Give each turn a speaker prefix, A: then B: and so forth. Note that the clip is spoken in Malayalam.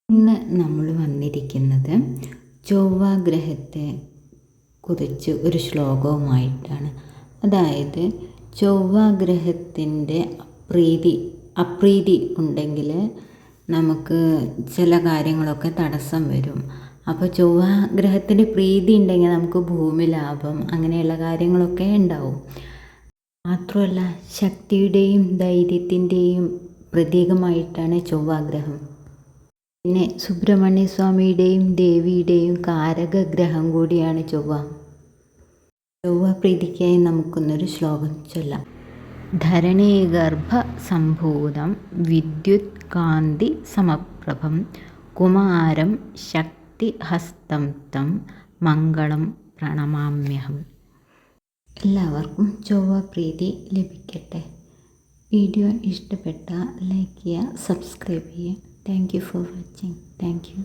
A: ഇന്ന് നമ്മൾ വന്നിരിക്കുന്നത് ചൊവ്വ ഗ്രഹത്തെ കുറിച്ച് ഒരു ശ്ലോകവുമായിട്ടാണ്. അതായത് ചൊവ്വ ഗ്രഹത്തിൻ്റെ അപ്രീതി ഉണ്ടെങ്കിൽ നമുക്ക് ചില കാര്യങ്ങളൊക്കെ തടസ്സം വരും. അപ്പോൾ ചൊവ്വ ഗ്രഹത്തിൻ്റെ പ്രീതി ഉണ്ടെങ്കിൽ നമുക്ക് ഭൂമി ലാഭം അങ്ങനെയുള്ള കാര്യങ്ങളൊക്കെ ഉണ്ടാവും. മാത്രമല്ല ശക്തിയുടെയും ധൈര്യത്തിൻ്റെയും പ്രതീകമായിട്ടാണ് ചൊവ്വ ഗ്രഹം. പിന്നെ സുബ്രഹ്മണ്യ സ്വാമിയുടെയും ദേവിയുടെയും കാരകഗ്രഹം കൂടിയാണ് ചൊവ്വ. ചൊവ്വ പ്രീതിക്കായി നമുക്കൊന്നൊരു ശ്ലോകം ചൊല്ലാം. ധരണീഗർഭ സംഭൂതം വിദ്യുത് കാന്തി സമപ്രഭം കുമാരം ശക്തിഹസ്തം തം മംഗളം പ്രണമാമ്യഹം. എല്ലാവർക്കും ചൊവ്വ പ്രീതി ലഭിക്കട്ടെ. വീഡിയോ ഇഷ്ടപ്പെട്ടാൽ ലൈക്ക് ചെയ്യുക, സബ്സ്ക്രൈബ് ചെയ്യുക. Thank you for watching. Thank you.